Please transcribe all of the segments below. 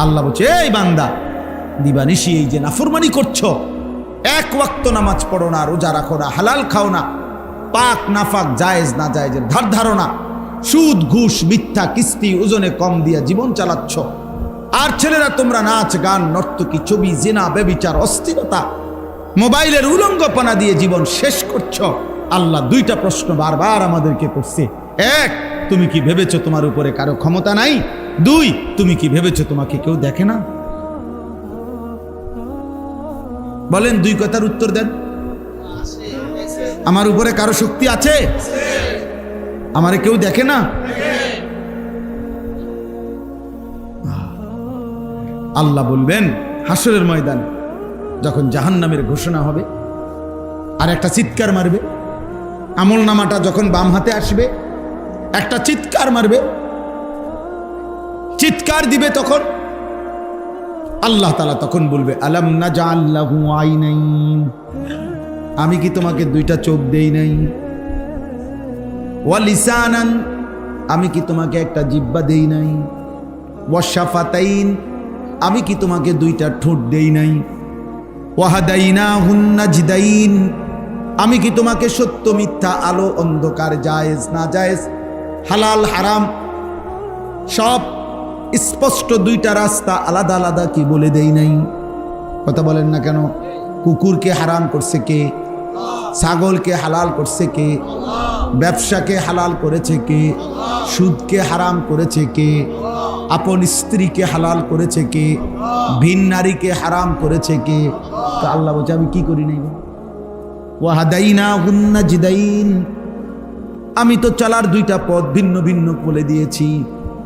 আল্লাহ বলছে, এই বান্দা, দিবানিশি এই যে নাফরমানি করছো, এক ওয়াক্ত নামাজ পড়ো না, রোজা রাখো না, হালাল খাও না, পাক নাফাক জায়েজ না জায়েজের ধার ধারো না, সুদ ঘুষ মিথ্যা কিস্তি ওজনে কম দিয়া জীবন চালাচ্ছ, আর ছেলেরা তোমরা নাচ গান নর্তকী ছবি জিনা ব্যভিচার অস্থিরতা মোবাইলের উলঙ্গপনা দিয়ে জীবন শেষ করছো। আল্লাহ দুইটা প্রশ্ন বারবার আমাদেরকে করছে। এক, তুমি কি ভেবেছো তোমার উপরে কারো ক্ষমতা নাই? দুই, তুমি কি ভেবেছো তোমাকে কেউ দেখে না? বলেন, দুই কথার উত্তর দেন। আমার উপরে কারো শক্তি আছে? আমারে কেউ দেখে না? আল্লাহ বলবেন হাসরের ময়দানে যখন জাহান্নামের ঘোষণা হবে, আর একটা চিৎকার মারবে, আমল নামাটা যখন বাম হাতে আসবে, একটা চিৎকার মারবে, চিৎকার দিবে, তখন আল্লাহ তাআলা তখন বলবে, আলাম নাজআল লাহু আইনাইন, আমি কি তোমাকে দুইটা চোখ দেই নাই? ওয়া লিসানান, আমি কি তোমাকে একটা জিহ্বা দেই নাই? ওয়া শাফাতাইন, আমি কি তোমাকে দুইটা ঠোঁট দেই নাই? ওয়া হাদাইনাহুন নাজদাইন, আমি কি তোমাকে সত্য মিথ্যা, আলো অন্ধকার, জায়েজ না জায়েজ, হালাল হারাম সব স্পষ্ট দুইটা রাস্তা আলাদা আলাদা কি বলে দেই নাই? কথা বলেন না কেন? কুকুরকে হারাম করছে কে? ছাগলকে হালাল করছে কে? ব্যবসাকে হালাল করেছে কে? সুদকে হারাম করেছে কে? আপন স্ত্রীকে হালাল করেছে কে? ভিন নারীকে হারাম করেছে কে? তো আল্লাহ বলছে, আমি কি করি নাই? ওয়াহাদাইনাহুন নাজদাইন, আমি তো চলার দুইটা পথ ভিন্ন ভিন্ন বলে দিয়েছি,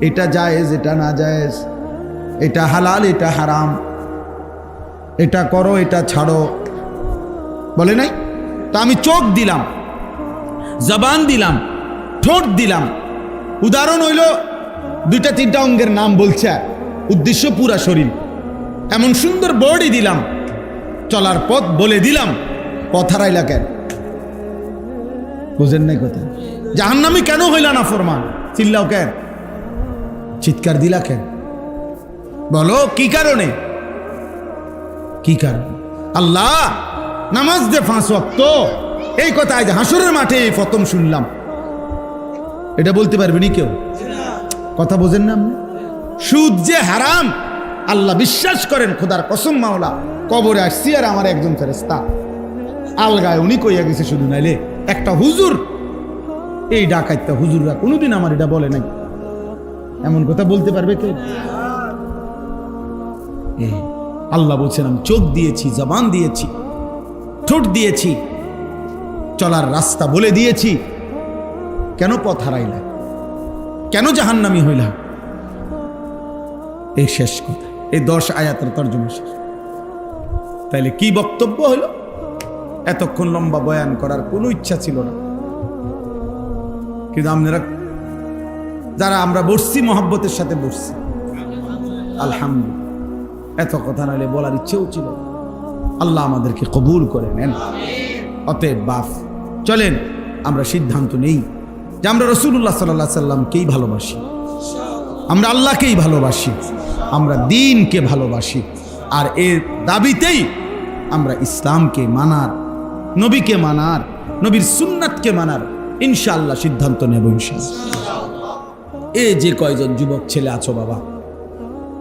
এটা জায়েজ এটা না জায়েজ, এটা হালাল এটা হারাম, এটা করো এটা ছাড়ো, বলে নাই? তা আমি চোখ দিলাম, জবান দিলাম, ঠোঁট দিলাম। উদাহরণ হইল দুইটা তিনটা অঙ্গের নাম বলছে, উদ্দেশ্য পুরা শরীর। এমন সুন্দর বডি দিলাম, চলার পথ বলে দিলাম, পথ হারাইলা কেন? বুঝেন নাই কথা? জাহান্নামী কেন হইলা না ফরমান? চিল্লাও কেন? চিৎকার দিলা কেন? বলো কি কারণে? কি কারণ? আল্লাহ নামাজ দে 5 ওয়াক্ত, এই কথা আজ হাসরের মাঠে প্রথম শুনলাম। এটা বলতে পারবেনি কেউ? কথা বোঝেন না আপনি? সুদ যে হারাম, আল্লাহ বিশ্বাস করেন, খোদার কসম মাওলা, কবরে আসছি আর আমার একজন ফেরেশতা আলগায় উনি কইয়া গেছে, শুধু নাইলে একটা হুজুর, এই ডাকাইতা হুজুররা কোনোদিন আমার এটা বলে নাই। এমন কথা বলতে পারবে কে? আল্লাহ বলছেন, আমি চোখ দিয়েছি, জবান দিয়েছি, ঠোঁট দিয়েছি, চলার রাস্তা বলে দিয়েছি। কেন পথ হারাইলা? কেন জাহান্নামী হইলা? এই শেষ কথা, এই 10 আয়াতের তর্জমা শেষ। তাইলে কি বক্তব্য হলো? এতক্ষণ লম্বা বয়ান করার কোনো ইচ্ছা ছিল না, কিন্তু আপনারা যারা আমরা বসছি মহব্বতের সাথে বসছি, আলহামদুলিল্লাহ। এত কথা নাহলে বলার ইচ্ছেও ছিল। আল্লাহ আমাদেরকে কবুল করে নেন। অতএব বাপ, চলেন আমরা সিদ্ধান্ত নেই যে আমরা রাসূলুল্লাহ সাল্লাল্লাহু আলাইহি সাল্লামকেই ভালোবাসি, আমরা আল্লাহকেই ভালোবাসি, আমরা দ্বীনকে ভালোবাসি, আর এর দাবিতেই আমরা ইসলামকে মানার, নবীকে মানার, নবীর সুন্নাতকে মানার ইনশাআল্লাহ সিদ্ধান্ত নেব ইনশাআল্লাহ। এই যে কয়জন যুবক ছেলে আছো বাবা,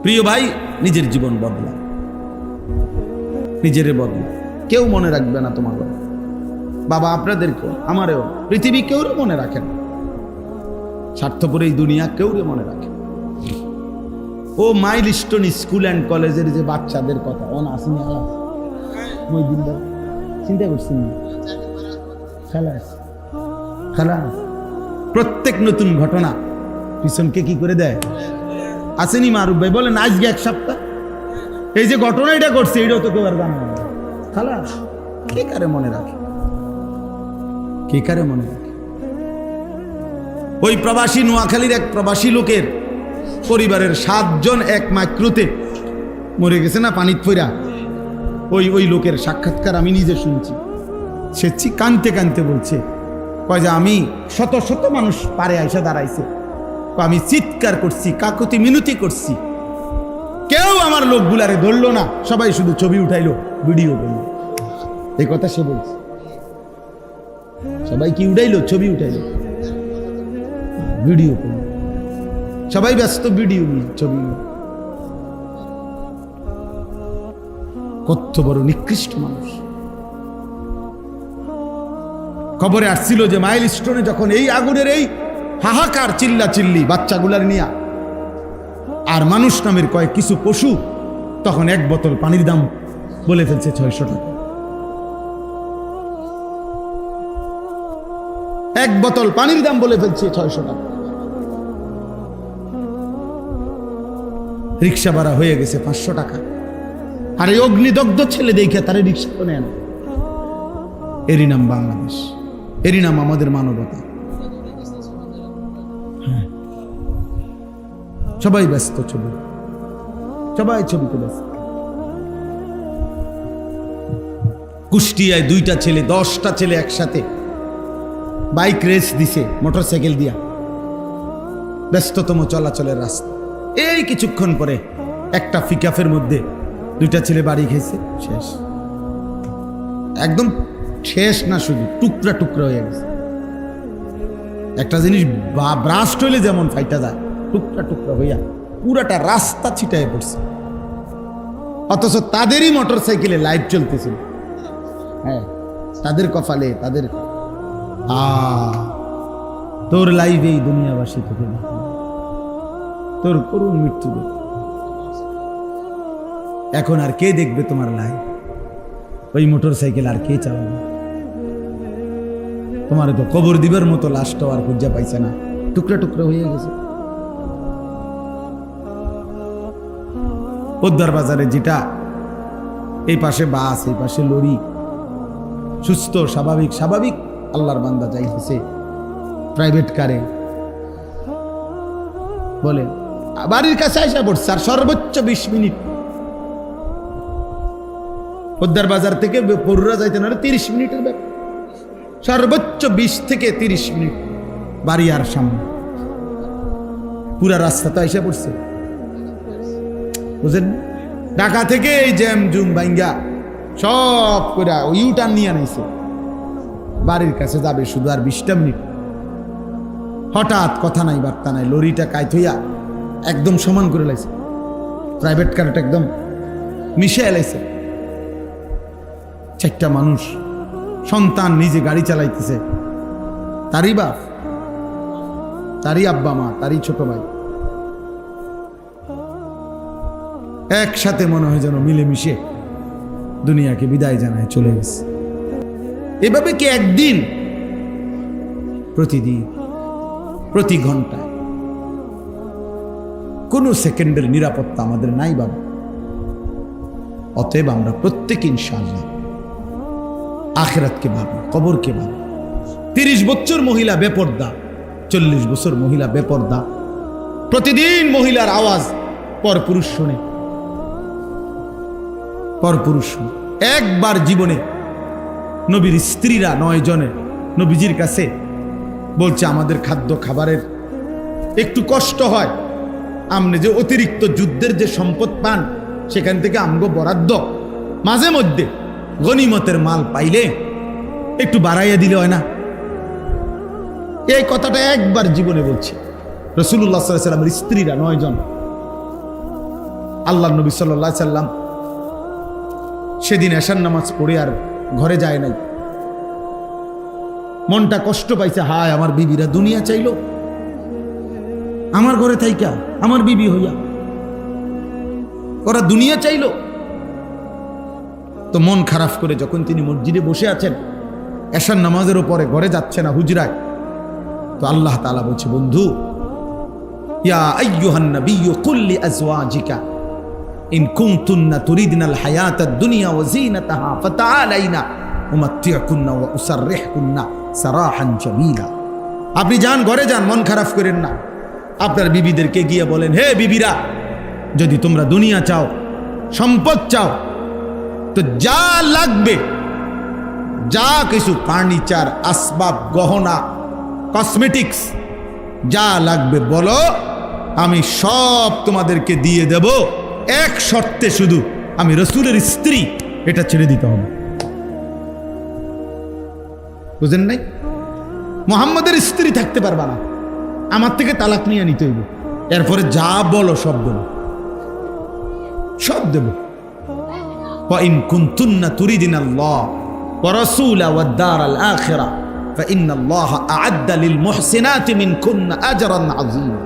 প্রিয় ভাই, নিজের জীবন বদলা, নিজের বদলা। কেউ মনে রাখবে না তোমার বাবা, আপনাদেরকেও আমারও, পৃথিবী কেউ মনে রাখে না, স্বার্থপর এই দুনিয়া কেউ মনে রাখে। ও মাইলস্টোন স্কুল অ্যান্ড কলেজের যে বাচ্চাদের কথা, ও না আসেনি আলাস ওই দিন চিন্তা করছেন না? খালাস খালাস, প্রত্যেক নতুন ঘটনা পিছনকে কি করে দেয়? আসেনি মারুফ ভাই? বলেন আজকে 1 সপ্তাহ এই যে ঘটনা এটা করছে, এটাও তো কেউ আর জানে না। খালাস, কে কারে মনে রাখে? কে কারে মনে রাখে? ওই প্রবাসী নোয়াখালীর এক প্রবাসী লোকের পরিবারের 7 জন এক মাইক্রোতে মরে গেছে না পানিত পইরা। ওই লোকের সাক্ষাৎকার আমি নিজে শুনছি। সে কানতে কানতে বলছে, কয় যে আমি শত শত মানুষ পারে আইসা দাঁড়াইছে, আমি চিৎকার করছি, কাকুতি মিনতি করছি, কেউ আমার লোকগুলারে ধরলো না, সবাই শুধু ছবি উঠাইলো, ভিডিও করলো। এই কথা সে বলছে। সবাই কি উঠাইলো? ছবি উঠাইলো, ভিডিও করলো। সবাই ব্যস্ত ভিডিও নিয়ে, ছবি নিয়ে। কত বড় নিকৃষ্ট মানুষ। খবরে আসছিল যে মাইল স্টোনে যখন এই আগুনের এই হাহাকার, চিল্লা চিল্লি বাচ্চাগুলার নিয়ে আর মানুষ নামের কয়েক কিছু পশু, তখন এক বোতল পানির দাম বলে ফেলছে 600 টাকা। এক বোতল পানির দাম বলে ফেলছে 600 টাকা। রিক্সা ভাড়া হয়ে গেছে 500 টাকা। আর এই অগ্নিদগ্ধ ছেলে দেখে তারে রিক্সা তো নেন। এরই নাম বাংলাদেশ, এরই নাম আমাদের মানবতা। হ্যাঁ, সবাই ব্যস্ত ছবি, সবাই ছবিতে ব্যস্ত। কুষ্টিয়ায় 2টা ছেলে, 10টা ছেলে একসাথে বাইক রেস দিছে মোটরসাইকেল দিয়া, ব্যস্ততম চলাচলের রাস্তা। এই কিছুক্ষণ পরে একটা পিকআপের মধ্যে 2টা ছেলে বাড়ি খেয়েছে, শেষ। একদম শেষ না, শুধু টুকরা টুকরা হয়ে গেছে। একটা জিনিস ব্রাস্ট হইলে যেমন ফাইটা যায়, টুকরা টুকরা হইয়া পুরাটা রাস্তা ছিটায় পড়ছে। অথচ তাদেরই মোটরসাইকেলে লাইভ চলতেছিল। হ্যাঁ, তাদের কপালে, তাদের তোর লাইভেই দুনিয়াবাসী তোকে দেখে, তোর করুণ মৃত্যু দেখে। এখন আর কে দেখবে তোমার লাইভ? ওই মোটরসাইকেল আর কে চালাবে? তোমার তো কবর দিবার মতো লাশটাও আর খুঁজা পাইছে না, টুকরা টুকরা হয়ে গেছে। পোদ্দার বাজারে যেটা, এই পাশে বাস, এই পাশে লরি, সুস্থ স্বাভাবিক স্বাভাবিক আল্লাহর বান্দা যাইতেছে প্রাইভেট কারে, বলে বাড়ির কাছে আসা পড়ছে। আর সর্বোচ্চ 20 মিনিট পোদ্দার বাজার থেকে পড়ুরা যাইতে না 30 মিনিটের ব্যাপার। সর্বোচ্চ 20 থেকে 30 মিনিট বাড়ি আর সামনে, পুরা রাস্তা তো এসে পড়ছে। বুঝেন, ঢাকা থেকে এই জ্যাম জুম বাইঙ্গা সব করে ইউটার্ন নিয়ে আনাইছে, বাড়ির কাছে যাবে শুধু আর 20টা মিনিট। হঠাৎ কথা নাই বার্তা নাই, লরিটা কাইত হইয়া একদম সমান করে লাইছে, প্রাইভেট কারটা একদম মিশে লাইছে। 4টা মানুষ, সন্তান নিজে গাড়ি চালাইতেছে, তারই বাপ, তারই আব্বা মা, তারই ছোট ভাই, একসাথে মনে হয় যেন মিলেমিশে দুনিয়াকে বিদায় জানায় চলে গেছে। এভাবে কি একদিন? প্রতিদিন, প্রতি ঘন্টায়। কোন সেকেন্ডের নিরাপত্তা আমাদের নাই বাবা। অতএব আমরা প্রত্যেকে ইনশাআল্লাহ আখিরাতকে ভাবি, কবরকে ভাবি। 30 বছর মহিলা বেপর্দা, 40 বছর মহিলা বেপর্দা, প্রতিদিন মহিলার আওয়াজ পরপুরুষ শুনে, পরপুরুষ শুনে। একবার জীবনে নবীর স্ত্রীরা 9 জনে নবীজির কাছে বলছে, আমাদের খাদ্য খাবারের একটু কষ্ট হয়, আপনি যে অতিরিক্ত যুদ্ধের যে সম্পদ পান সেখান থেকে আমগো বরাদ্দ মাঝে মধ্যে গনিমতের মাল পাইলে একটু বাড়াইয়া দিলে হয় না? এই কথাটা একবার জীবনে বলছে রাসূলুল্লাহ সাল্লাল্লাহু আলাইহি ওয়াসাল্লামের স্ত্রীরা 9 জন। আল্লাহর নবী সাল্লাল্লাহু আলাইহি ওয়াসাল্লাম সেদিন এশার নামাজ পড়ে আর ঘরে যায় নাই। মনটা কষ্ট পাইছে, হায় আমার বিবিরা দুনিয়া চাইলো, আমার ঘরে থাইকা আমার বিবি হইয়া ওরা দুনিয়া চাইলো। তো মন খারাপ করে যখন তিনি মসজিদে বসে আছেন, এশার নামাজের উপরে ঘরে যাচ্ছে না, হুজরায়, তো আল্লাহ তাআলা বলছে, বন্ধু, ইয়া আইয়ুহান নাবিয়্যু কুল লিআজওয়াজিকা ইন কুনতুন্না তুরিদনাল হায়াতাদ দুনিয়া ওয়া যিনাতাহা ফাতাআলাইনা উমাত্তিউকুন্না ওয়া উসাররিহুকুন্না সারাহান জামিলা। আপনি যান, ঘরে যান, মন খারাপ করেন না। আপনার বিবিদেরকে গিয়ে বলেন, হে বিবিরা, যদি তোমরা দুনিয়া চাও, সম্পদ চাও, তো যা লাগবে, যা কিছু ফার্নিচার, আসবাব, গহনা, কসমেটিক্স যা লাগবে বলো, আমি সব তোমাদেরকে দিয়ে দেব। এক শর্তে শুধু, আমি রসুলের স্ত্রী, এটা ছেড়ে দিতে হবে। বুঝেন নাই? মুহাম্মদের স্ত্রী থাকতে পারবা না, আমার থেকে তালাক নিয়ে নিতে হইব। এরপরে যা বলো সব দেব, সব দেব। وَإِن كُنتُنَّ تُرِيدِنَ اللَّهَ وَرَسُولَهُ وَالدَّارَ الْآخِرَةَ فَإِنَّ اللَّهَ أَعَدَّ لِلْمُحْسِنَاتِ مِنكُنَّ أَجْرًا عَظِيمًا।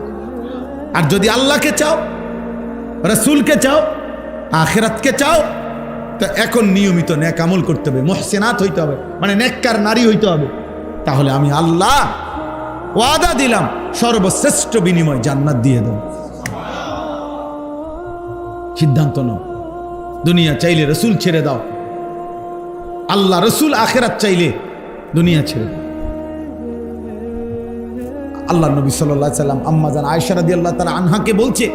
আর যদি আল্লাহকে চাও, রাসূলকে চাও, আখিরাতকে চাও, তো এখন নিয়মিত নেক আমল করতে হবে, মুহসিনাত হইতে হবে, মানে নেককার নারী হইতে হবে। তাহলে আমি আল্লাহ ওয়াদা দিলাম সর্বশ্রেষ্ঠ বিনিময় জান্নাত দিয়ে দেব। সিদ্ধান্ত নাও। দুনিয়া চাইলে রসুল ছেড়ে দাও, আল্লাহ রসুল আখিরাত চাইলে দুনিয়া ছেড়ে দাও। আল্লাহ নবী সাল্লাল্লাহু আলাইহি সাল্লাম আম্মা জান আয়েশা রাদিয়াল্লাহু তাআলা আনহাকে বলছে,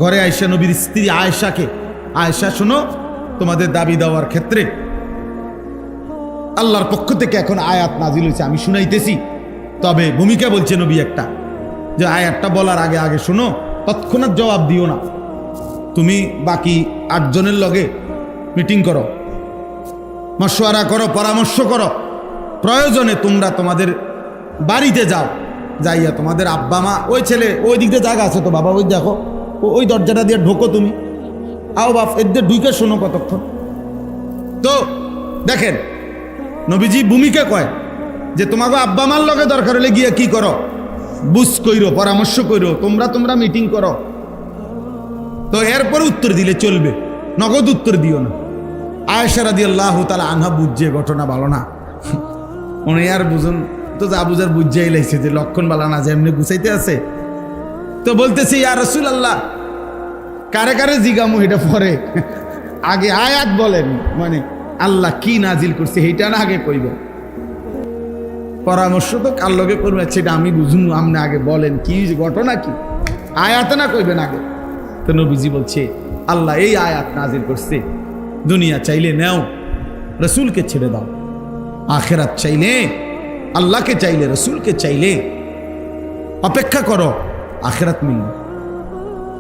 ঘরে আয়েশা নবীর স্ত্রী আয়েশাকে, আয়েশা শোনো, তোমাদের দাবি দেওয়ার ক্ষেত্রে আল্লাহর পক্ষ থেকে এখন আয়াত নাজিল হয়েছে, আমি শুনাইতেছি। তবে ভূমিকা বলছে নবী একটা, যে আয়াতটা বলার আগে আগে শোনো, তৎক্ষণাৎ জবাব দিও না। তুমি বাকি 8 জনের লগে মিটিং করো, মশওয়ারা করো, পরামর্শ করো। প্রয়োজনে তোমরা তোমাদের বাড়িতে যাও, যাইয়া তোমাদের আব্বা মা, ওই ছেলে ওই দিক দিয়ে জায়গা আছে তো বাবা, ওই দেখো ওই দরজাটা দিয়ে ঢোকো, তুমি আও বাপ, এদের ঢুকে শোনো কতক্ষণ। তো দেখেন নবীজি ভূমিকা কয় যে তোমাকে আব্বা মার লগে দরকার হলে গিয়ে কি করো, বুঝ কইরো, পরামর্শ কইরো, তোমরা মিটিং করো। তো এরপরে উত্তর দিলে চলবে, নগদ উত্তর দিও না। আয়েশা রাদিয়াল্লাহু তাআলা আনহা বুঝছে ঘটনা ভালো না, উনি আর বুঝুন তো, যা বুঝার বুঝাই লাইছে যে লক্ষণ বালা না, যে এমনি গুছাইতে আছে। তো বলতেছে, ইয়া রাসূলুল্লাহ, কারে কারে জিগামু এটা পরে, আগে আয়াত বলেন, মানে আল্লাহ কি নাজিল করছে এইটা না আগে কইব। পরামর্শ তো কার লগে করবে সেটা আমি বুঝুন, আপনি আগে বলেন কি ঘটনা, কি আয়াত না কইবেন আগে। তো নবীজি বলছে, আল্লাহ এই আয়াত নাজিল করছে, দুনিয়া চাইলে নেও, রসুলকে ছেড়ে দাও। আখিরাত চাইলে, আল্লাহকে চাইলে, রসুলকে চাইলে অপেক্ষা করো, আখিরাত মিলবে,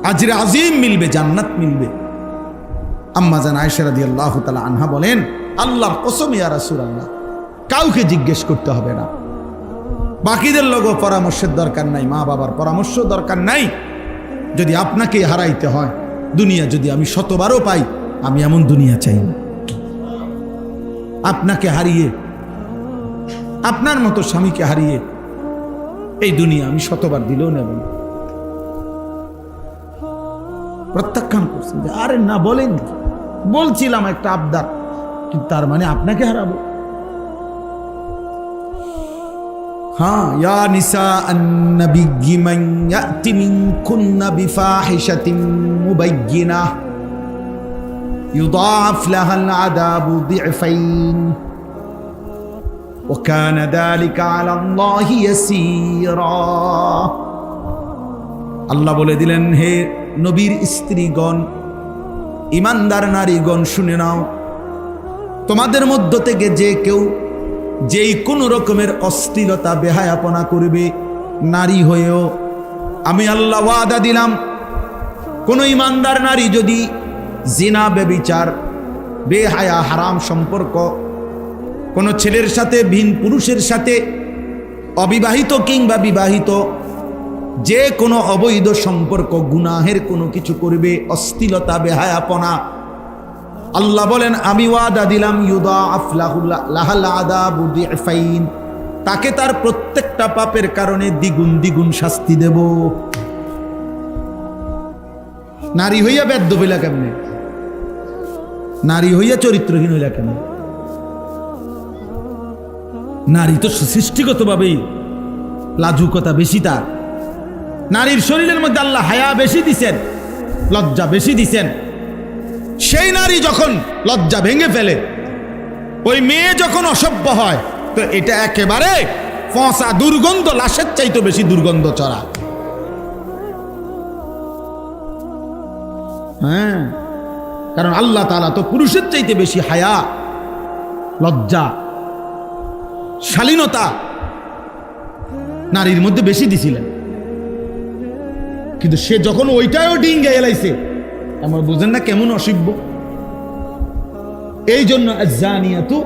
আজরে আজিম মিলবে, জান্নাত মিলবে। আম্মা জান আয়েশা রাদিয়াল্লাহু তাআলা আনহা বলেন, আল্লাহর কসম ইয়া রাসূলুল্লাহ, কাউকে জিজ্ঞেস করতে হবে না, বাকিদের লোক পরামর্শের দরকার নাই, মা বাবার পরামর্শ দরকার নাই। যদি আপনাকে হারাইতে হয়, দুনিয়া যদি আমি 100বারও পাই, আমি এমন দুনিয়া চাই না। আপনাকে হারিয়ে, আপনার মতো স্বামীকে হারিয়ে এই দুনিয়া আমি 100বার দিলেও নেব না। প্রত্যাখ্যান করছেন যে আরে না, বলেন বলছিলাম একটা আবদার, কিন্তু তার মানে আপনাকে হারাবো। হ্যাঁ, ইয়া নিসা আন-নবিয়্যি মান ইয়াতি মিনকুন্না বিফাহিশাতিন মুবায়্যিনাহ ইউদাআফ লাহাল আযাবু দি'ফাইন ওয়া কানা যালিকা আলাল্লাহি ইয়াসীরা। আল্লাহ বলে দিলেন, হে নবীর স্ত্রীগণ, ইমানদার নারীগণ, শুনে নাও, তোমাদের মধ্য থেকে যে কেউ যেই কোনো রকমের অশ্লীলতা বেহায়াপনা করবে, নারী হয়েও আমি আল্লাহ ওয়াদা দিলাম, কোন ইমানদার নারী যদি জিনা, ব্যভিচার, বেহায়া, হারাম সম্পর্ক, কোন ছেলের সাথে, ভিন পুরুষের সাথে, অবিবাহিত কিংবা বিবাহিত, যে কোনো অবৈধ সম্পর্ক, গুনাহের কোনো কিছু করবে, অশ্লীলতা, বেহায়াপনা, আল্লাহ বলেন আমি ওয়াদা দিলাম, ইউদাআফ লাহাল আযাবু দি'ফাইন, তাকে তার প্রত্যেকটা পাপের কারণে দ্বিগুণ দ্বিগুণ শাস্তি দেব। নারী হইয়া বেদ্য হইলা কেমনে? নারী হইয়া চরিত্রহীন হইলা কেমনে? নারী তো সৃষ্টিগতভাবেই লাজুকতা বেশি, তার নারীর শরীরের মধ্যে আল্লাহ হায়া বেশি দিছেন, লজ্জা বেশি দিছেন। সেই নারী যখন লজ্জা ভেঙে ফেলে, ওই মেয়ে যখন অসভ্য হয়, তো এটা একেবারে ফসা দুর্গন্ধ, লাশের চাইতে বেশি দুর্গন্ধ চড়া। হ্যাঁ, কারণ আল্লাহ তাআলা তো পুরুষের চাইতে বেশি হায়া, লজ্জা, শালীনতা নারীর মধ্যে বেশি দিছিলেন। কিন্তু সে যখন ওইটাও ডিঙ্গে এলাইছে, আমরা বুঝেন না কেমন অসভ্য? এই জন্য আয-যানিয়াতু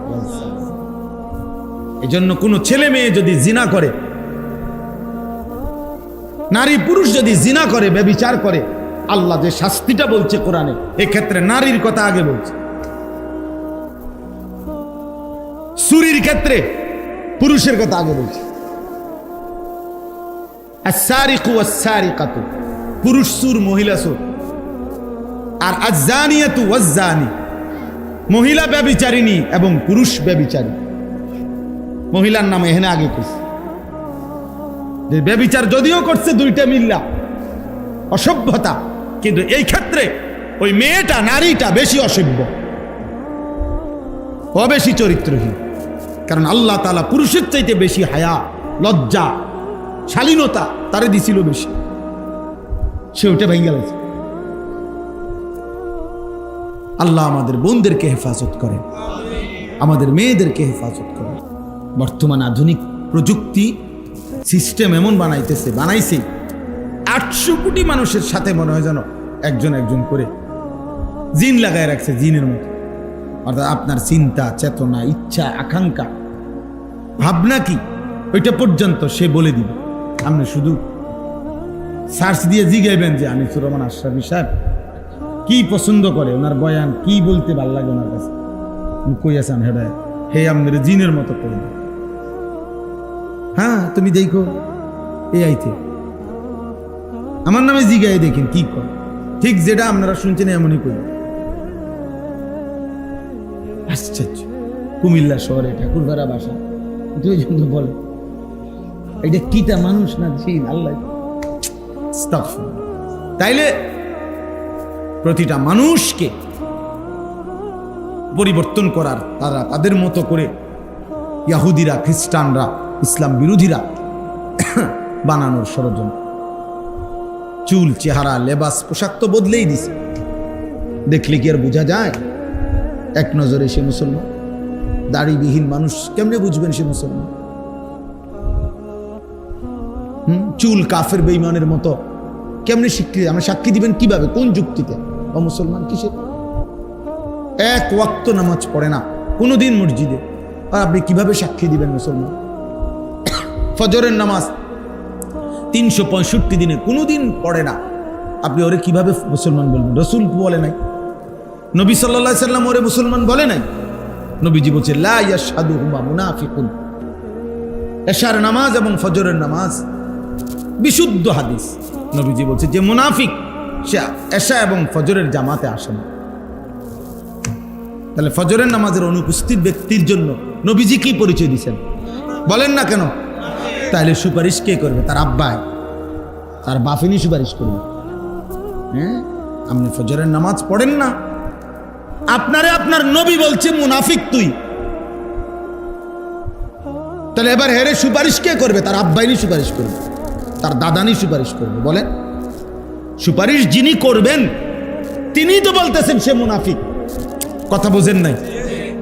ওয়াজ-যানি, এই জন্য কোন ছেলে মেয়ে যদি জিনা করে, নারী পুরুষ যদি জিনা করে, ব্যভিচার করে, আল্লাহ যে শাস্তিটা বলছে কোরআনে, এক্ষেত্রে নারীর কথা আগে বলছে। চুরির ক্ষেত্রে পুরুষের কথা আগে বলছে। আস-সারিকু ওয়াস-সারিকাতু, পুরুষ চোর মহিলা চোর। আর আয-যানিয়াতু ওয়াজ-যানি, মহিলা ব্যভিচারিণী এবং পুরুষ ব্যভিচারী। মহিলার নাম এখানে আগে কইছে যে ব্যভিচার যদিও করছে দুইটা মিল্লা অসভ্যতা, কিন্তু এই ক্ষেত্রে ওই মেয়েটা নারীটা বেশি অসভ্য, ও বেশি চরিত্রহীন। কারণ আল্লাহ তাআলা পুরুষের চাইতে বেশি হায়া, লজ্জা, শালীনতা তারে দিছিল বেশি, সে ওটা ভেঙে গেছে। আল্লাহ আমাদের বোনদেরকে হেফাজত করেন, আমাদের মেয়েদেরকে হেফাজত করেন। বর্তমান আধুনিক প্রযুক্তি সিস্টেম এমন বানাইছে 800 কোটি মানুষের সাথে মনে হয় যেন একজন একজন করে জিন লাগায় রাখছে, জিনের মতো। অর্থাৎ আপনার চিন্তা, চেতনা, ইচ্ছা, আকাঙ্ক্ষা, ভাবনা কি, ওইটা পর্যন্ত সে বলে দিবে। আপনি শুধু সার্চ দিয়ে জিগাইবেন যে আনিসুর রহমান আশরাফী সাহেব কি পছন্দ করে, ওনার বয়ান কি বলতে ভালো লাগে ওনার কাছে, কই আছেন হেডায়, হে আপনার জিনের মতো করে। হ্যাঁ, তুমি দেখো এই আইতে আমার নামে জিগাই দেখেন কি করে, ঠিক যেটা আপনারা শুনছেন এমনই করি। আশ্চর্য। কুমিল্লা শহরে ঠাকুরঘরা বাসা, দুইজন বলে এটা কিটা মানুষ না জিন, আল্লাহ। তাইলে প্রতিটা মানুষকে পরিবর্তন করার, তারা তাদের মতো করে ইহুদিরা, খ্রিস্টানরা, ইসলাম বিরোধীরা বানানোর ষড়যন্ত্র। চুল, চেহারা, লেবাস, পোশাক তো বদলেই দিছে, দেখলে কি আর বোঝা যায় এক নজরে সে মুসলমান? দাড়িবিহীন মানুষ কেমনে বুঝবেন সে মুসলমান? চুল কাফের বেঈমানের মতো কেমনে স্বীকৃতি, আমরা সাক্ষী দিবেন কিভাবে, কোন যুক্তিতে? ও মুসলমান কিসে? এক ওয়াক্ত নামাজ পড়ে না কোনোদিন মসজিদে, আর আপনি কিভাবে সাক্ষী দিবেন মুসলমান? ফজরের নামাজ 365 দিনে কোনোদিন পড়ে না, আপনি ওরে কিভাবে মুসলমান বলবেন? রসুল বলে নাই, নবী সাল্লাল্লাহু আলাইহি সাল্লাম ওরে মুসলমান বলে নাই। নবীজি বলছে লা ইয়াশহাদুহুমা মুনাফিকুন। এশার নামাজ এবং ফজরের নামাজ বিশুদ্ধ হাদিস, নবীজি বলছে যে মুনাফিক সে এশা এবং ফজরের জামাতে আসে না। তাহলে ফজরের নামাজের অনুপস্থিত ব্যক্তির জন্য নবীজি কি পরিচয় দিচ্ছেন বলেন না কেন? তাহলে সুপারিশ কে করবে? তার আব্বাই, তার বাফিনী সুপারিশ করবে। হ্যাঁ, আপনি ফজরের নামাজ পড়েন না, আপনারে আপনার নবী বলছে মুনাফিক তুই, তাহলে এবার হেরে সুপারিশ কে করবে? তার আব্বাইনি সুপারিশ করবে, তার দাদানি সুপারিশ করবে। বলেন, সুপারিশ যিনি করবেন তিনি তো বলতেছেন সে মুনাফিক। কথা বোঝেন নাই?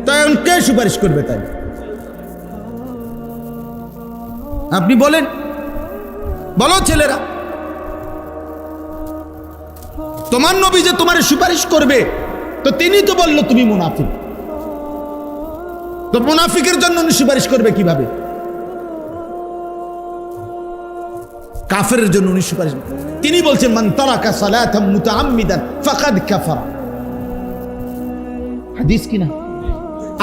তাই কে সুপারিশ করবে? তাই আপনি বলেন, বলো ছেলেরা, তোমার নবী যে তোমার সুপারিশ করবে, তো তিনি তো বললো তুমি মুনাফিক, তো মুনাফিকের জন্য উনি সুপারিশ করবে কিভাবে? কাফেরের জন্য উনি সুপারিশ, তিনি বলছেন মান তারাকা সালাতাম মুতাআম্মিদান ফাকাদ কাফারা। হাদিস কিনা?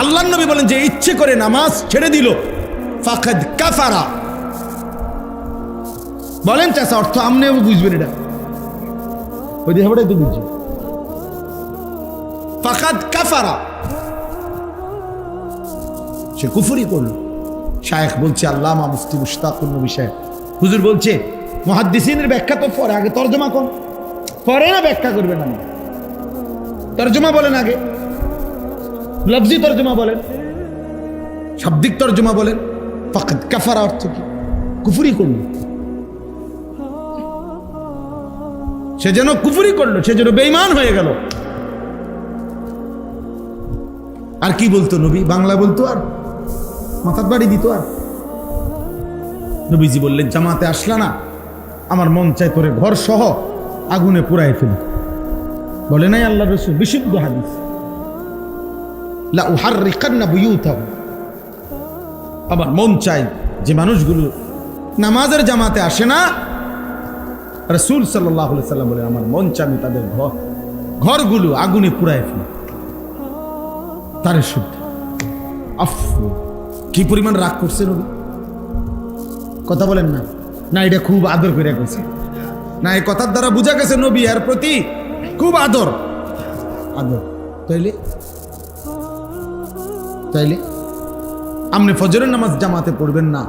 আল্লাহর নবী বলেন যে ইচ্ছে করে নামাজ ছেড়ে দিল ফাকাদ কাফারা। বলেন চাচা, অর্থ আমনেও বুঝবেন এটা, ওই দেহটাই তো বুঝছি। ফাকাদ কাফারা, সে কুফরি করলো। শায়েখ বলছে, আল্লামা মুফতি মুশতাকুর নবী সাহেব হুজুর বলছে মুহাদ্দিসিনের ব্যাখ্যা তো পরে, আগে তরজমা কোন, পরে না ব্যাখ্যা করবেন। আমি তরজমা বলেন, আগে লফজি তরজমা বলেন, শাব্দিক তরজমা বলেন। ফাকাদ কাফারা অর্থ কি? কুফরি করলো। সে যেন কুফরি করলো, সে যেন বেঈমান হয়ে গেল। আর কি বলতো নবী? বাংলা বলতো আর মাথার বাড়ি দিত। আর নবীজি বললেন, জামাতে আসলা না, আমার মন চাই তোরে ঘর সহ আগুনে পুরাই ফেলি। বলে নাই আল্লাহ রাসূল, বিশুদ্ধ হাদিস, লা উহাররিকান্না বুয়ুতাহুম, আমার মন চাই যে মানুষগুলো নামাজের জামাতে আসে না, রাসূল সাল্লাল্লাহু আলাইহি সাল্লাম বলে আমার মন চাই আমি তাদের ঘরগুলো আগুনে পুড়ায় ফেলি। তার শুদ্ধ আফু, কি পরিমাণ রাগ করছে নবী, কথা বলেন না, না এটা খুব আদর করে গেছে, না এই কথার দ্বারা বোঝা গেছে নবী এর প্রতি খুব আদর। তাইলে আপনি ফজরের নামাজ জামাতে পড়বেন না,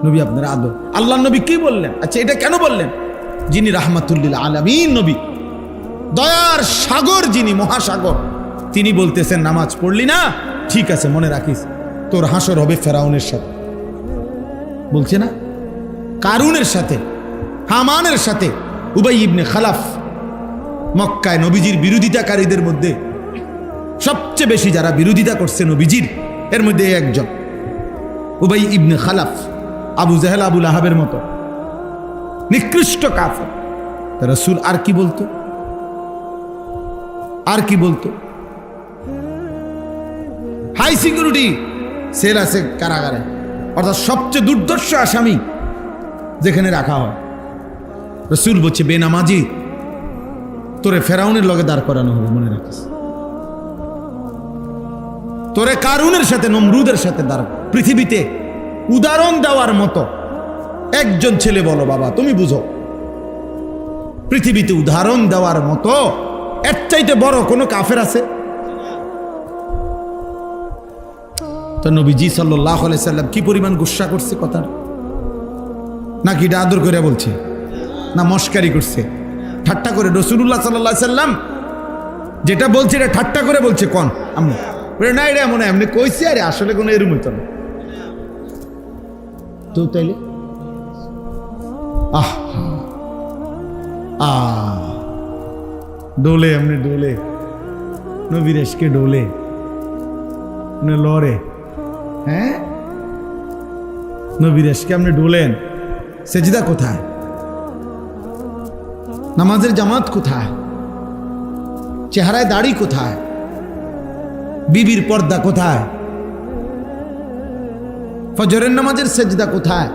নবী আপনার আদর। আল্লাহ নবী কি বললেন? আচ্ছা এটা কেন বললেন? যিনি রাহমাতুল লিল আলামিন নবী, দয়ার সাগর যিনি, মহাসাগর, তিনি বলতেছেন নামাজ পড়লি না, ঠিক আছে মনে রাখিস তোর হাসর হবে ফেরাউনের সাথে। বলছে না, কারুনের সাথে, হামানের সাথে। উবাই ইবনে খালাফ মক্কায় নবীজির বিরোধিতাকারীদের মধ্যে সবচেয়ে বেশি যারা বিরোধিতা করছে নবীজির, এর মধ্যে একজন উবাই ইবনে খালাফ, আবু জাহেল আবু লাহাবের মতো নিকৃষ্ট কাফের। রাসূল আর কি বলতো, আর কি বলতো? হাই সিকিউরিটি সেল আছে কারাগারে, অর্থাৎ সবচেয়ে দুর্ধর্ষ আসামি যেখানে রাখা হয়। রাসূল বলছে বেনামাজি তোরে ফেরাউনের লগে দাঁড় করানো হবে, মনে রাখিস। তোরে কারুনের সাথে, নমরুদের সাথে দাঁড়। পৃথিবীতে উদাহরণ দেওয়ার মতো একজন ছেলে বলো বাবা, তুমি বুঝো, পৃথিবীতে উদাহরণ দেওয়ার মতো এর চাইতে বড় কোনো কাফের আছে? তো নবীজি সাল্লাল্লাহু আলাইহি সাল্লাম কি পরিমাণ গুসা করছে কথা, নাকি এটা আদর করে বলছে, না মস্কারি করছে, ঠাট্টা করে? রাসূলুল্লাহ সাল্লাল্লাহু আলাইহি সাল্লাম যেটা বলছে এটা ঠাট্টা করে বলছে কোন আমি না, এটা মনে হয় এমনি কইছি, আরে আসলে কোনো এরম হইতো না তো। তাইলে ডোলে, এমনি ডোলে, নবীর এসকে ডোলে লড়ে, হ্যাঁ নবীর এসকে আপনি ডোলেন। সেজদা কোথায়? নামাজের জামাত কোথায়? চেহারায় দাড়ি কোথায়? বিবির পর্দা কোথায়? ফজরের নামাজের সেজদা কোথায়?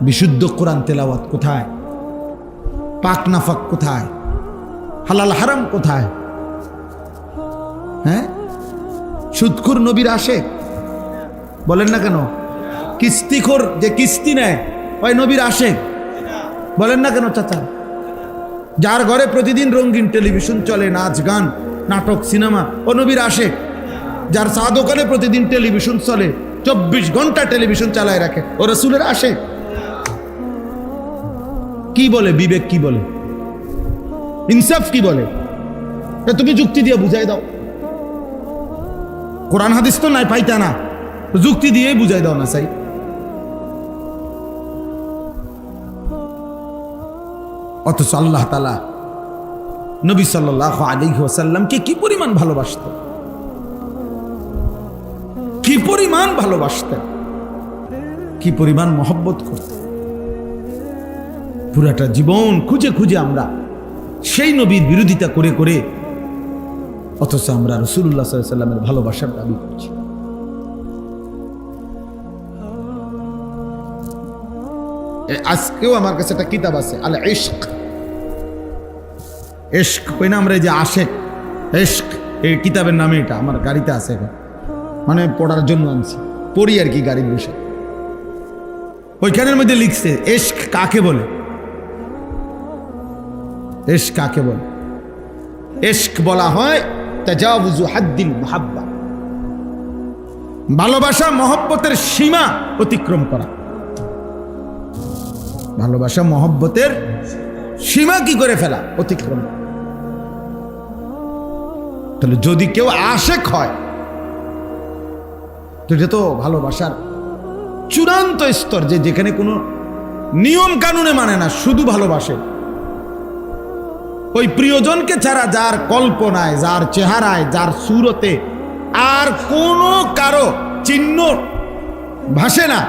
বিশুদ্ধ কোরআন তেলাওয়াত কোথায়? পাক নাফাক কোথায়? হালাল হারাম কোথায়? হ্যাঁ, সুদখোর নবীর আশেক বলেন না কেন? কিস্তিখোর যে কিস্তি নেয় ওই নবীর আশেক বলেন না কেন চাচা? যার ঘরে প্রতিদিন রঙিন টেলিভিশন চলে, নাচ গান নাটক সিনেমা, ও নবীর আশেক। যার চা দোকানে প্রতিদিন টেলিভিশন চলে, 24 ঘন্টা টেলিভিশন চালায় রাখে, ও রাসূলের আশেক। কি বলে বিবেক, কি বলে ইনসাফ, কি বলে? তুমি যুক্তি দিয়ে বুঝাই দাও। কোরআন হাদিস তো নাই পাইতা না, যুক্তি দিয়ে বুঝাই দাও না চাই। অথচ আল্লাহ তাআলা নবী সাল্লাল্লাহু আলাইহি ওয়াসাল্লামকে কি পরিমাণ ভালোবাসতেন, কি পরিমাণ ভালোবাসতেন, কি পরিমাণ মহব্বত করতেন। পুরাটা জীবন খুঁজে খুঁজে আমরা সেই নবীর বিরোধিতা করে করে, অথচ আমরা রাসূলুল্লাহ সাল্লাল্লাহু আলাইহি ওয়াসাল্লামের ভালোবাসার দাবি করছি। আজকেও আমার কাছে একটা কিতাব আছে, আল ইশক। ইশক কই না আমরা, যে আশেক, ইশক, এই কিতাবের নামে এটা আমার গাড়িতে আছে এখন, মানে পড়ার জন্য আনছি, পড়ি আর কি গাড়ির বসে। ওইখানের মধ্যে লিখছে ইশক কাকে বলে, ইশক কাকে বলে? ইশক বলা হয় তাজাউযু হাদ্দিল মুহাব্বা, ভালোবাসা মহব্বতের সীমা অতিক্রম করা। ভালোবাসা মহব্বতের সীমা কি করে ফেলা? অতিক্রম। তাহলে যদি কেউ আশেক হয় তো এটা তো ভালোবাসার চূড়ান্ত স্তর, যে যেখানে কোনো নিয়ম কানুনে মানে না, শুধু ভালোবাসে ওই প্রিয়জনকে ছাড়া, যার কল্পনায়, যার চেহারায়, যার সুরতে আর কোনো কারো চিহ্ন ভাসে না,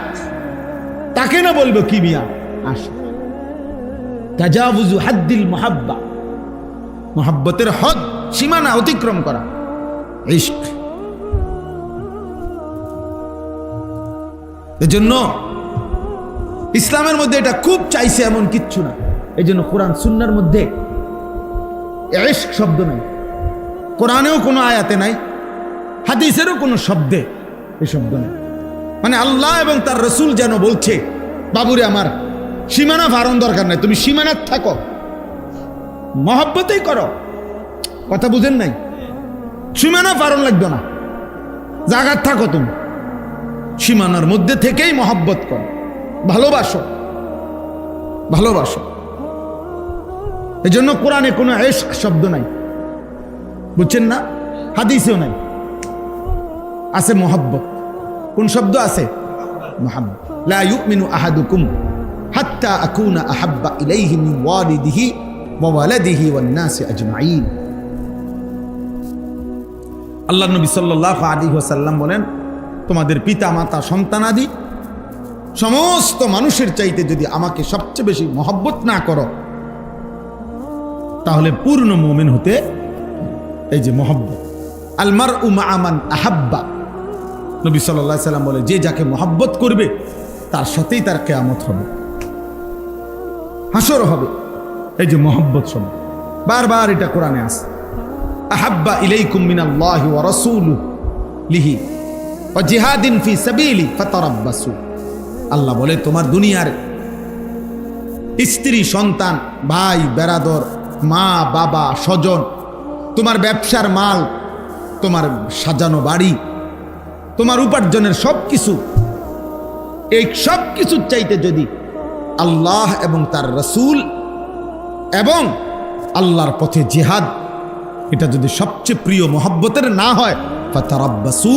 তাকে না বলবো কি মিয়া আশা। তাজাউযু হাদ্দিল মুহাব্বা, মোহাব্বতের হদ, সীমানা অতিক্রম করা ইশক। এজন্য ইসলামের মধ্যে এটা খুব চাইছে এমন কিচ্ছু না। এই জন্য কোরআন সুন্নাহর মধ্যে ইশক শব্দ নাই, কোরআনেও কোনো আয়াতে নাই, হাদিসেরও কোনো শব্দে এই শব্দ নেই। মানে আল্লাহ এবং তার রসুল যেন বলছে, বাবুরে আমার সীমানা ফারণ দরকার নাই, তুমি সীমানাত থাকো, মহব্বতেই করো। কথা বুঝেন নাই? সীমানা ফারণ লাগবে না, জাগাত থাকো, তুমি সীমানার মধ্যে থেকেই মহব্বত করো, ভালোবাসো, ভালোবাসো। এই জন্য কোরআনে কোনো ইশক শব্দ নাই, বুঝছেন না? হাদিসেও নাই, আছে মহব্বত। কোন শব্দ আছে? মুহাম্মদ। লা ইউমিনু আহাদুকুম হাত্তা আকুনা আহাব্বা ইলাইহি মিন ওয়ালিদিহি ওয়া ওয়ালাদিহি ওয়ান নাসি আজমাইন। আল্লাহর নবী সাল্লাল্লাহু আলাইহি ওয়াসাল্লাম বলেন, তোমাদের পিতা মাতা সন্তানাদি সমস্ত মানুষের চাইতে যদি আমাকে সবচেয়ে বেশি মহব্বত না করো, তাহলে পূর্ণ মুমিন হতে এই যে মহব্বত। আল মারউ মা'a মান আহাব্বা, নবী সাল্লাল্লাহু আলাইহি ওয়াসাল্লাম বলে, যে যাকে মহব্বত করবে তার সাথেই তার কিয়ামত হবে, হাসর হবে। এই যে মহব্বত শব্দ বারবার এটা কোরআনে আছে। আহাব্বা ইলাইকুম মিনাল্লাহি ওয়া রাসূলিহি ওয়া জিহাদিন ফি সাবিলি ফাতারাব্বাসু। আল্লাহ বলে, তোমার দুনিয়ার স্ত্রী, সন্তান, ভাই, বেরাদর, মা, বাবা, স্বজন, তোমার ব্যবসার মাল, তোমার সাজানো বাড়ি, তোমার উপার্জনের সব কিছু, এই সব কিছুর চাইতে যদি আল্লাহ এবং তার রসুল এবং আল্লাহর পথে জিহাদ, এটা যদি সবচেয়ে প্রিয় মহব্বতের না হয়, ফাতারাব্বাসু,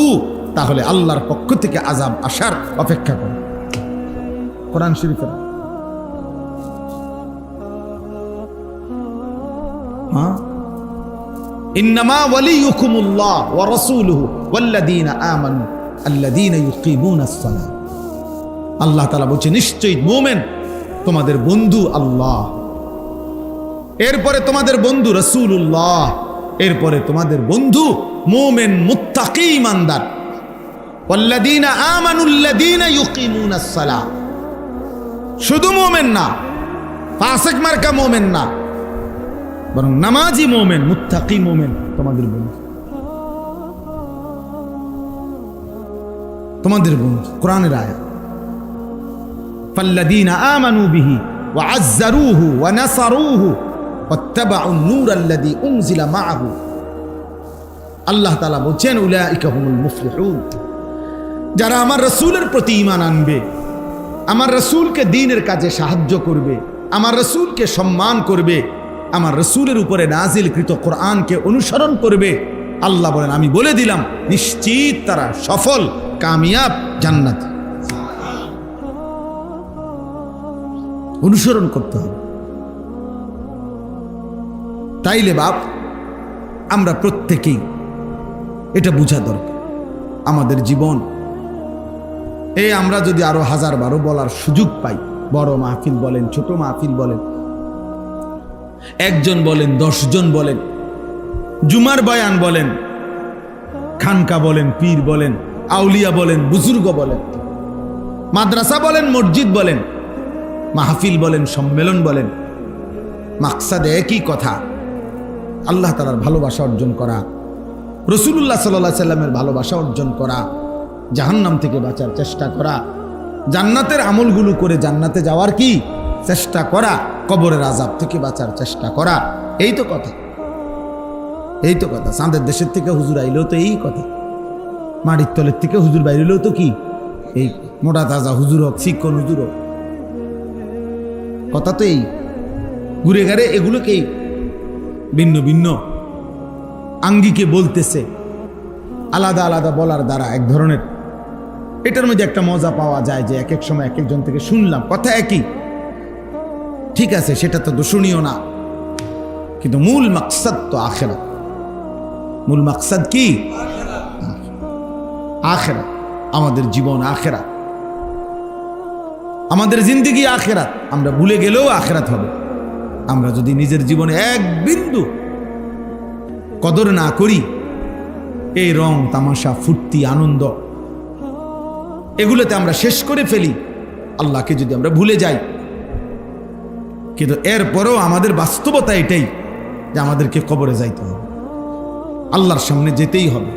তাহলে আল্লাহর পক্ষ থেকে আযাব আসার অপেক্ষা করো। কোরআন শরীফের ইন্নামা ওয়ালিয়ুকুমুল্লাহ ওয়া রাসূলুহু ওয়াল্লাযীনা আমানু আল্লাযীনা ইউকিমুনাস সালাহ। আল্লাহ তাআলা বলেন, নিশ্চয়ই মুমিন তোমাদের বন্ধু আল্লাহ, এরপরে তোমাদের বন্ধু রাসূলুল্লাহ, এরপরে তোমাদের বন্ধু মুমিন মুত্তাকি ইমানদার। ওয়াল্লাযীনা আমানু আল্লাযীনা ইউকিমুনাস সালাহ, শুধু মুমিন না, ফাসিক মার্কা মুমিন না, বরং নামাজি মুমিন, মুত্তাকি মুমিন তোমাদের বন্ধু, তোমাদের বন্ধু। কোরআনের আয়াত, ফাল্লাযীনা আমানু বিহি ওয়া আযযারুহু ওয়া নাসারুহু ওয়াত্তাবাউ নূর আল্লাযী উনজিলা মাআহু। আল্লাহ তাআলা বলেন, উলাইকা হুমুল মুফলিহুন, যারা আমার রাসূলের প্রতি ঈমান আনবে, আমার রাসূলকে দ্বীনের কাজে সাহায্য করবে, আমার রাসূলকে সম্মান করবে, আমার রাসূলের উপরে নাজিলকৃত কোরআনকে অনুসরণ করবে, আল্লাহ বলেন, আমি বলে দিলাম নিশ্চিত তারা সফল, কামিয়াব, জান্নাত। অনুসরণ করতে হবে। তাইলে বাপ, আমরা প্রত্যেকেই এটা বুঝা দরকার। আমাদের জীবন আমরা যদি আরো 1000-12 বলার সুযোগ পাই, বড় মাহফিল বলেন, ছোট মাহফিল বলেন, একজন বলেন, 10 জন বলেন, জুমার বয়ান বলেন, খানকা বলেন, পীর বলেন, আউলিয়া বলেন, বুজুর্গ বলেন, মাদ্রাসা বলেন, মসজিদ বলেন, মাহফিল বলেন, সম্মেলন বলেন, মাকসাদ একই কথা, আল্লাহ তাআলার ভালোবাসা অর্জন করা, রাসূলুল্লাহ সাল্লাল্লাহু আলাইহি সাল্লামের ভালোবাসা অর্জন করা, জাহান্নাম থেকে বাঁচার চেষ্টা করা, জান্নাতের আমলগুলো করে জান্নাতে যাওয়ার কি চেষ্টা করা, কবরের আযাব থেকে বাঁচার চেষ্টা করা। এই তো কথা, এই তো কথা। চাঁদের দেশের থেকে হুজুর আইলেও তো এই কথা, মাটির তলের থেকে হুজুর বাইরেও তো কি এই মোটা তাজা হুজুর হোক, শিক্ষণ হুজুর হোক, কথা তো এই। ঘুরে ঘাড়ে এগুলোকেই ভিন্ন ভিন্ন আঙ্গিকে বলতেছে, আলাদা আলাদা বলার দ্বারা এক ধরনের, এটার মধ্যে একটা মজা পাওয়া যায় যে এক এক সময় এক একজন থেকে শুনলাম কথা একই, ঠিক আছে, সেটা তো দূষণীয় না, কিন্তু মূল মাকসাদ তো আখিরাত। মূল মাকসাদ কি? আখিরাত। আমাদের জীবন আখিরাত, আমাদের জিন্দেগি আখিরাত। আমরা ভুলে গেলেও আখিরাত হবে। আমরা যদি নিজের জীবনে এক বিন্দু কদর না করি, এই রং তামাশা ফুর্তি আনন্দ এগুলোতে আমরা শেষ করে ফেলি, আল্লাহকে যদি আমরা ভুলে যাই। কিন্তু এরপরেও আমাদের বাস্তবতা এটাই যে আমাদেরকে কবরে যাইতে হবে, আল্লাহর সামনে যেতেই হবে,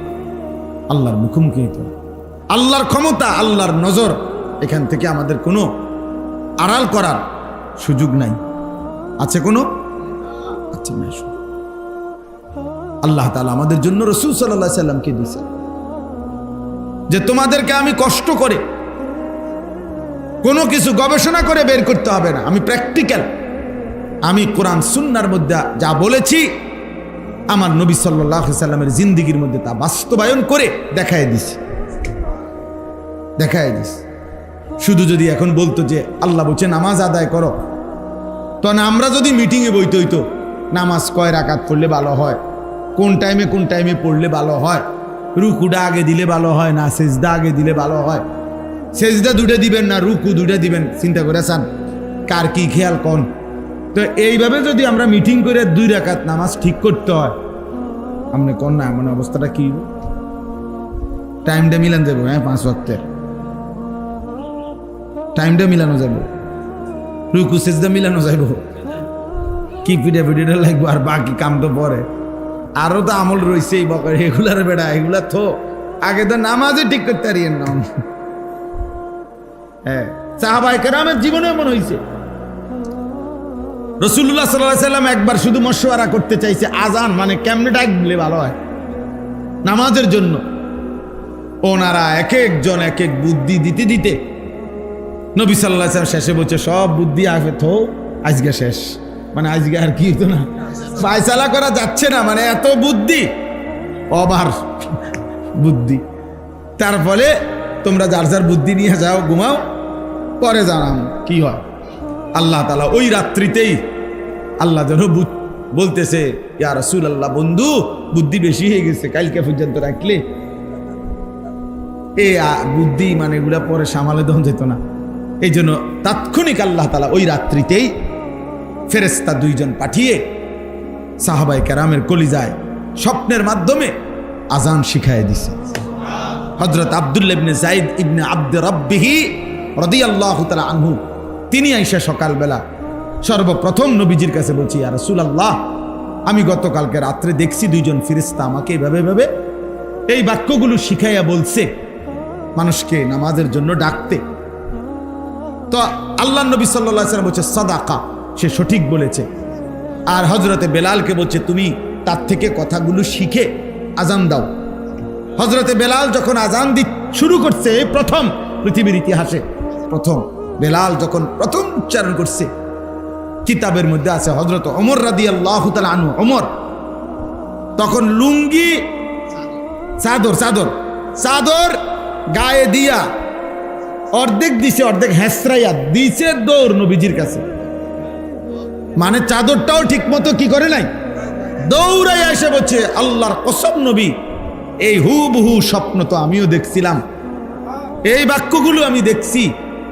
আল্লাহর মুখোমুখি হইতে হবে। আল্লাহর ক্ষমতা, আল্লাহর নজর, এখান থেকে আমাদের কোনো আড়াল করার সুযোগ নাই। আছে কোনো? আচ্ছা না। আল্লাহ তাআলা আমাদের জন্য রাসূল সাল্লাল্লাহু আলাইহি সাল্লামকে দিয়েছেন যে তোমাদেরকে আমি কষ্ট করে কোনো কিছু গবেষণা করে বের করতে হবে না, আমি প্র্যাকটিক্যাল, আমি কোরআন সুন্নাহর মধ্যে যা বলেছি আমার নবী সাল্লাল্লাহু আলাইহি সাল্লামের জিন্দেগীর মধ্যে তা বাস্তবায়ন করে দেখায় দিছি। শুধু যদি এখন বলতো যে আল্লাহ বলছে নামাজ আদায় করো, তখন আমরা যদি মিটিংয়ে বইতে হইতো নামাজ কয় রাকাত পড়লে ভালো হয়, কোন টাইমে পড়লে ভালো হয়, রুকুটা আগে দিলে ভালো হয় না সেজদা আগে দিলে ভালো হয়, সেজদা দুটো দিবেন না রুকু দুটো দিবেন, চিন্তা করে চান কার কি খেয়াল কোন। তো এইভাবে যদি আমরা মিটিং করে 2 রাকাত নামাজ ঠিক করতে হয়, আপনি কোন না এমন অবস্থাটা কি টাইমটা মিলান যাবো? হ্যাঁ, 5 ওয়াক্তের টাইমটা মিলানো যাব, রুকু সেজদা মিলানো যাব, কি পিঠা লাগবে, আর বাকি কাম তো পরে। আরো তো আমল রয়েছে এই বকর, এগুলার বেড়া এগুলা তো আগে তো নামাজে ঠিক করতে পারিয়েন না। হ্যাঁ, সাহাবায়ে কেরামের জীবনে এমন হয়েছে। রাসূলুল্লাহ সাল্লাল্লাহু আলাইহি সাল্লাম একবার শুধু মশওয়ারা করতে চাইছে আজান মানে কেমনে ডাকলে ভালো হয় নামাজের জন্য। ওনারা এক একজন এক এক বুদ্ধি দিতে দিতে নবী সাল্লাল্লাহু আলাইহি সাল্লাম শেষে বলছে সব বুদ্ধি আগে তো আজকে শেষ, মানে আজকে আর কি হতো না, ফায়সালা করা যাচ্ছে না, মানে এত বুদ্ধি, ওভার বুদ্ধি। তার ফলে তোমরা যার যার বুদ্ধি নিয়ে যাও, ঘুমাও, পরে জানাম কি হয়। আল্লাহ তাআলা ওই রাত্রিতেই আল্লাহ যেন বলতেছে ইয়া রাসূলুল্লাহ, বন্ধু বুদ্ধি বেশি হয়ে গেছে, কালকে পর্যন্ত রাখলে এই বুদ্ধি মানে এগুলা পরে সামালে দেওয়া যেত না। এই জন্য তাৎক্ষণিক আল্লাহ তাআলা ওই রাত্রিতেই ফেরেশতা 2 জন পাঠিয়ে সাহাবায়ে কেরামের কলিজায় স্বপ্নের মাধ্যমে আজান শিখায় দিছে। হযরত আব্দুল্লাহ ইবনে যায়েদ ইবনে আব্দ রাব্বিহি রাদিয়াল্লাহু তাআলা আনহু তিনি আইসা সকালবেলা সর্বপ্রথম নবীজির কাছে বলছি ইয়া রাসূলুল্লাহ, আমি গতকালকে রাত্রে দেখছি 2 জন ফেরেশতা আমাকে এভাবে এই বাক্যগুলো শিখাইয়া বলছে মানুষকে নামাজের জন্য ডাকতে। তো আল্লাহর নবী সাল্লাল্লাহু আলাইহি ওয়াসাল্লাম বলছে সাদাকা, সে সঠিক বলেছে। আর হযরতে বেলালকে বলছে তুমি তার থেকে কথাগুলো শিখে আজান দাও। হযরতে বেলাল যখন আজান শুরু করছে, প্রথম পৃথিবীর ইতিহাসে প্রথম বেলাল যখন প্রথম উচ্চারণ করছে, কিতাবের মধ্যে আছে হযরত ওমর রাদিয়াল্লাহু তাআলা আনহু, ওমর তখন লুঙ্গি চাদর গায়ে দিয়া অর্ধেক দিছে, অর্ধেক হেসরাইয়া দিছে, দৌড় নবীজির কাছে, মানে চাদরটাও ঠিক মতো কি করে নাই, দৌড়াইয়া এসে বলছে আল্লাহর কসম নবী, এই হুবহু স্বপ্ন তো আমিও দেখছিলাম, এই বাক্যগুলো আমি দেখছি,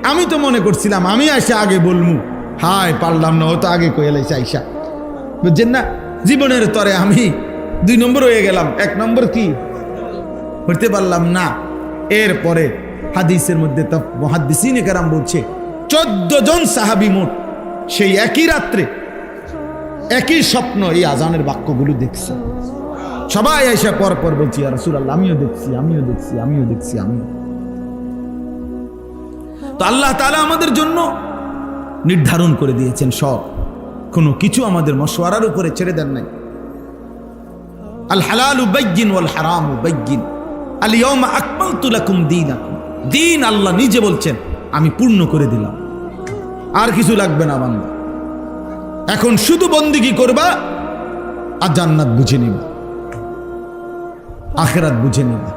আমি তো মনে করছিলাম আমি এসে আগে বলমু, হায় পারলাম না, ও তো আগে কয়ে লাইছে আইসা, বুঝছেন না, জীবনের তরে আমি 2 নম্বর হয়ে গেলাম, 1 নম্বর কি হইতে পারলাম না। এরপরে হাদিসের মধ্যে তো মুহাদ্দিসিনে কেরাম বলছে 14 জন সাহাবী মোট সেই একই রাত্রে একই স্বপ্ন এই আজানের বাক্যগুলো দেখছে। সবাই এসে পর বলছি ইয়া রাসূলুল্লাহ, আমিও দেখছি। তো আল্লাহ তাআলা আমাদের জন্য নির্ধারণ করে দিয়েছেন সব, কোনো কিছু আমাদের মশওয়ারার উপরে ছেড়ে দেন নাই। আল হালালু বাইয়িন ওয়াল হারামু বাইয়িন, আল ইয়াউমা আকমালতু লাকুম দীনাকুম, দিন আল্লাহ নিজে বলছেন আমি পূর্ণ করে দিলাম, আর কিছু লাগবে না বান্দা, এখন শুধু বন্দেগী করবা আর জান্নাত বুঝে নিবা, আখিরাত বুঝে নিবা।